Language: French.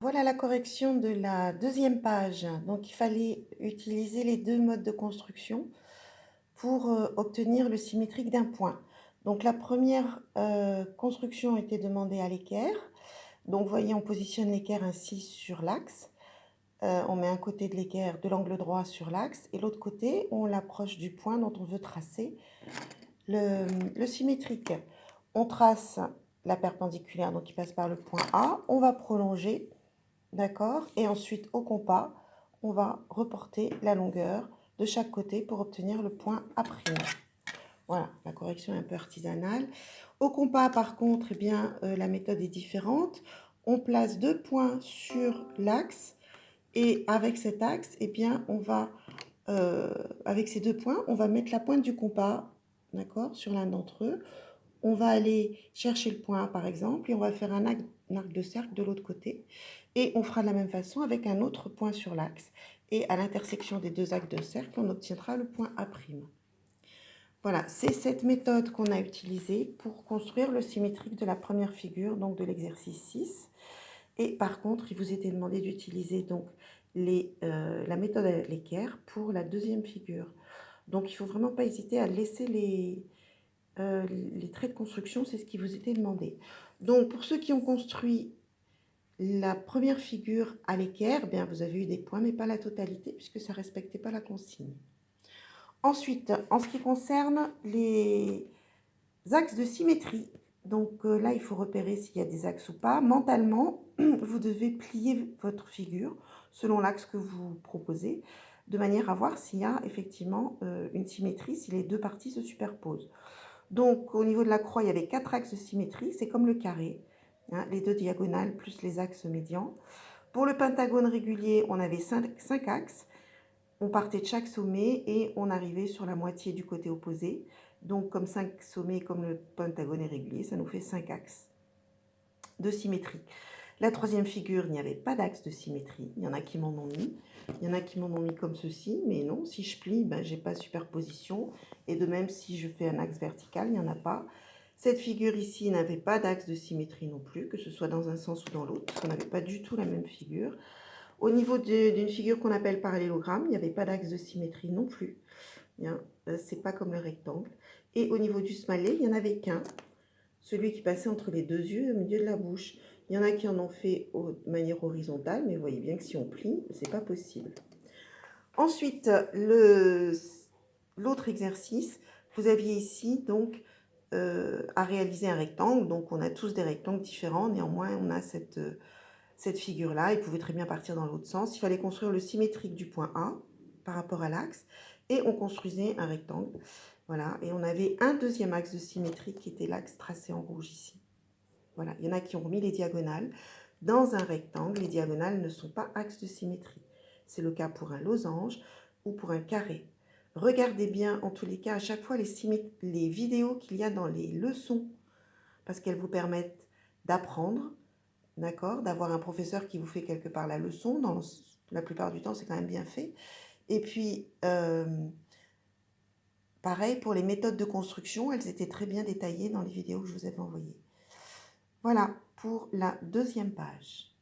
Voilà la correction de la deuxième page. Donc, il fallait utiliser les deux modes de construction pour obtenir le symétrique d'un point. Donc, la première construction était demandée à l'équerre. Donc, vous voyez, on positionne l'équerre ainsi sur l'axe. On met un côté de l'équerre de l'angle droit sur l'axe et l'autre côté, on l'approche du point dont on veut tracer le symétrique. On trace la perpendiculaire, donc qui passe par le point A. On va prolonger. D'accord? Et ensuite, au compas, on va reporter la longueur de chaque côté pour obtenir le point A'. Voilà, la correction est un peu artisanale. Au compas, par contre, eh bien, la méthode est différente. On place deux points sur l'axe et avec cet axe, eh bien, avec ces deux points, on va mettre la pointe du compas, d'accord, sur l'un d'entre eux. On va aller chercher le point A par exemple et on va faire un arc de cercle de l'autre côté et on fera de la même façon avec un autre point sur l'axe et à l'intersection des deux arcs de cercle on obtiendra le point A'. Voilà, c'est cette méthode qu'on a utilisée pour construire le symétrique de la première figure, donc de l'exercice 6. Et par contre, il vous était demandé d'utiliser donc la méthode à l'équerre pour la deuxième figure. Donc il ne faut vraiment pas hésiter à laisser les traits de construction, c'est ce qui vous était demandé. Donc, pour ceux qui ont construit la première figure à l'équerre, bien, vous avez eu des points, mais pas la totalité, puisque ça ne respectait pas la consigne. Ensuite, en ce qui concerne les axes de symétrie, donc là, il faut repérer s'il y a des axes ou pas. Mentalement, vous devez plier votre figure selon l'axe que vous proposez, de manière à voir s'il y a effectivement une symétrie, si les deux parties se superposent. Donc, au niveau de la croix, il y avait 4 axes de symétrie. C'est comme le carré, hein, les deux diagonales plus les axes médians. Pour le pentagone régulier, on avait 5 axes. On partait de chaque sommet et on arrivait sur la moitié du côté opposé. Donc, comme 5 sommets, comme le pentagone est régulier, ça nous fait 5 axes de symétrie. La troisième figure, il n'y avait pas d'axe de symétrie. Il y en a qui m'en ont mis. Il y en a qui m'en ont mis comme ceci, mais non, si je plie, ben, je n'ai pas superposition. Et de même, si je fais un axe vertical, il n'y en a pas. Cette figure ici n'avait pas d'axe de symétrie non plus, que ce soit dans un sens ou dans l'autre, parce qu'on n'avait pas du tout la même figure. Au niveau d'une figure qu'on appelle parallélogramme, il n'y avait pas d'axe de symétrie non plus. C'est pas comme le rectangle. Et au niveau du smallet, il n'y en avait qu'un, celui qui passait entre les deux yeux au milieu de la bouche. Il y en a qui en ont fait de manière horizontale, mais vous voyez bien que si on plie, c'est pas possible. Ensuite, l'autre exercice, vous aviez ici donc à réaliser un rectangle. Donc on a tous des rectangles différents, néanmoins on a cette figure-là. Il pouvait très bien partir dans l'autre sens. Il fallait construire le symétrique du point A par rapport à l'axe et on construisait un rectangle. Voilà, et on avait un deuxième axe de symétrie qui était l'axe tracé en rouge ici. Voilà, il y en a qui ont remis les diagonales. Dans un rectangle, les diagonales ne sont pas axes de symétrie. C'est le cas pour un losange ou pour un carré. Regardez bien, en tous les cas, à chaque fois les vidéos qu'il y a dans les leçons, parce qu'elles vous permettent d'apprendre, d'accord, d'avoir un professeur qui vous fait quelque part la leçon. La plupart du temps, c'est quand même bien fait. Et puis, pareil pour les méthodes de construction, elles étaient très bien détaillées dans les vidéos que je vous avais envoyées. Voilà pour la deuxième page.